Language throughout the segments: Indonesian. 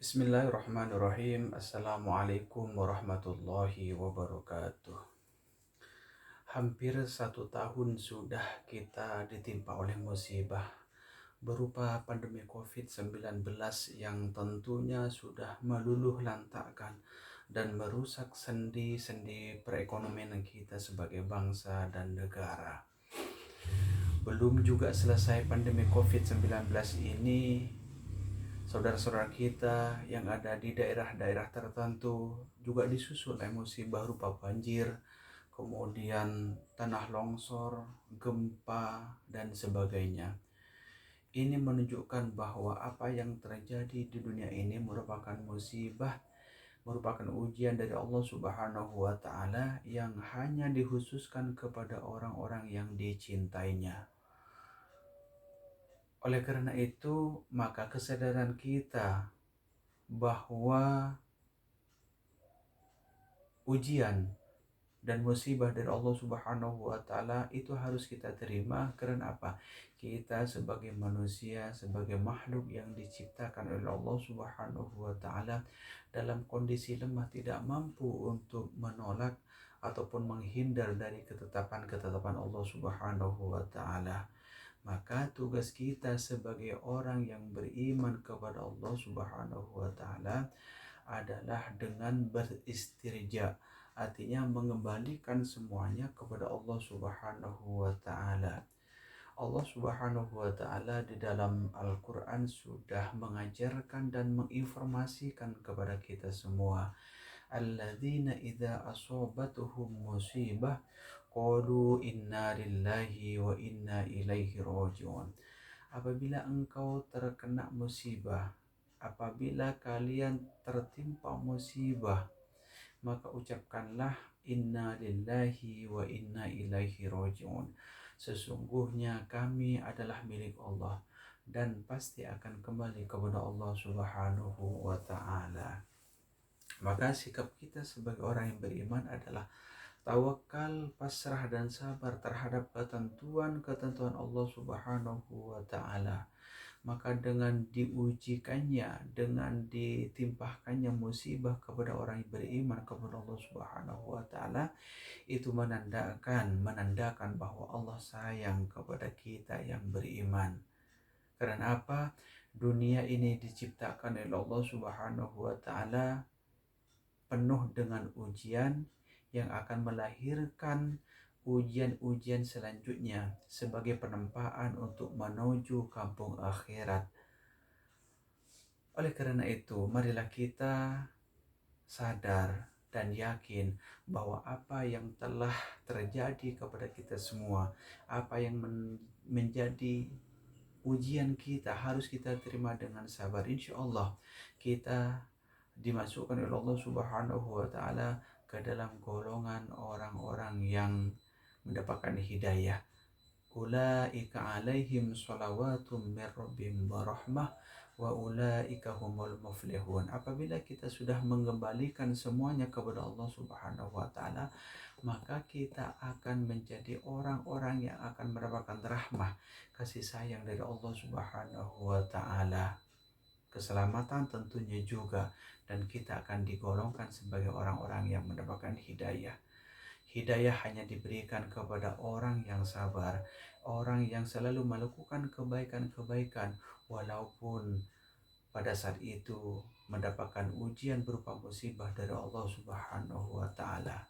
Bismillahirrahmanirrahim. Assalamualaikum warahmatullahi wabarakatuh. Hampir 1 tahun sudah kita ditimpa oleh musibah berupa pandemi COVID-19 yang tentunya sudah meluluh lantakkan dan merusak sendi-sendi perekonomian kita sebagai bangsa dan negara. Belum juga selesai pandemi COVID-19 ini, saudara-saudara kita yang ada di daerah-daerah tertentu juga disusul emosi berupa banjir, kemudian tanah longsor, gempa, dan sebagainya. Ini menunjukkan bahwa apa yang terjadi di dunia ini merupakan musibah, merupakan ujian dari Allah Subhanahu wa Ta'ala yang hanya dikhususkan kepada orang-orang yang dicintainya. Oleh karena itu, maka kesadaran kita bahwa ujian dan musibah dari Allah Subhanahu wa Ta'ala itu harus kita terima. Karena apa? Kita sebagai manusia, sebagai makhluk yang diciptakan oleh Allah Subhanahu wa Ta'ala dalam kondisi lemah, tidak mampu untuk menolak ataupun menghindar dari ketetapan-ketetapan Allah Subhanahu wa Ta'ala. Maka tugas kita sebagai orang yang beriman kepada Allah Subhanahu wa Ta'ala adalah dengan beristirja, artinya mengembalikan semuanya kepada Allah Subhanahu wa Ta'ala. Allah Subhanahu wa Ta'ala di dalam Al-Quran sudah mengajarkan dan menginformasikan kepada kita semua, alladzina idza asabatuhum musibah qalu inna lillahi wa inna ilaihi raji'un. Apabila engkau terkena musibah, apabila kalian tertimpa musibah, maka ucapkanlah inna lillahi wa inna ilaihi raji'un. Sesungguhnya kami adalah milik Allah dan pasti akan kembali kepada Allah Subhanahu wa Ta'ala. Maka sikap kita sebagai orang yang beriman adalah tawakal, pasrah dan sabar terhadap ketentuan-ketentuan Allah Subhanahu wa Ta'ala. Maka dengan diujikannya, dengan ditimpahkannya musibah kepada orang yang beriman kepada Allah Subhanahu wa Ta'ala, itu menandakan bahwa Allah sayang kepada kita yang beriman. Karena apa? Dunia ini diciptakan oleh Allah Subhanahu wa Ta'ala penuh dengan ujian yang akan melahirkan ujian-ujian selanjutnya sebagai penempaan untuk menuju kampung akhirat. Oleh karena itu, marilah kita sadar dan yakin bahwa apa yang telah terjadi kepada kita semua, apa yang menjadi ujian kita harus kita terima dengan sabar. Insya Allah kita dimasukkan oleh Allah Subhanahu wa Ta'ala ke dalam golongan orang-orang yang mendapatkan hidayah. Ulaika alaihim shalawatun mir rabbihim wa rahmah wa ulaika humul muflihun. Apabila kita sudah mengembalikan semuanya kepada Allah Subhanahu wa Ta'ala, maka kita akan menjadi orang-orang yang akan mendapatkan rahmah, kasih sayang dari Allah Subhanahu wa Ta'ala. Keselamatan tentunya juga, dan kita akan digolongkan sebagai orang-orang yang mendapatkan hidayah. Hidayah hanya diberikan kepada orang yang sabar, orang yang selalu melakukan kebaikan-kebaikan walaupun pada saat itu mendapatkan ujian berupa musibah dari Allah Subhanahu wa Ta'ala.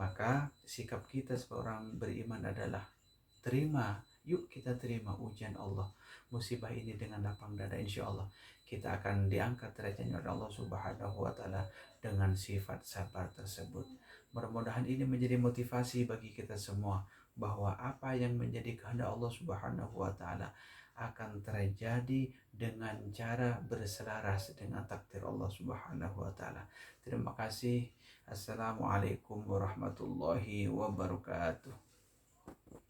Maka sikap kita seorang beriman adalah yuk kita terima ujian Allah, musibah ini dengan lapang dada. Insya Allah kita akan diangkat derajatnya oleh Allah Subhanahu wa Ta'ala dengan sifat sabar tersebut. Mudah-mudahan ini menjadi motivasi bagi kita semua bahwa apa yang menjadi kehendak Allah Subhanahu wa Ta'ala akan terjadi dengan cara berselaras dengan takdir Allah Subhanahu wa Ta'ala. Terima kasih. Assalamualaikum warahmatullahi wabarakatuh.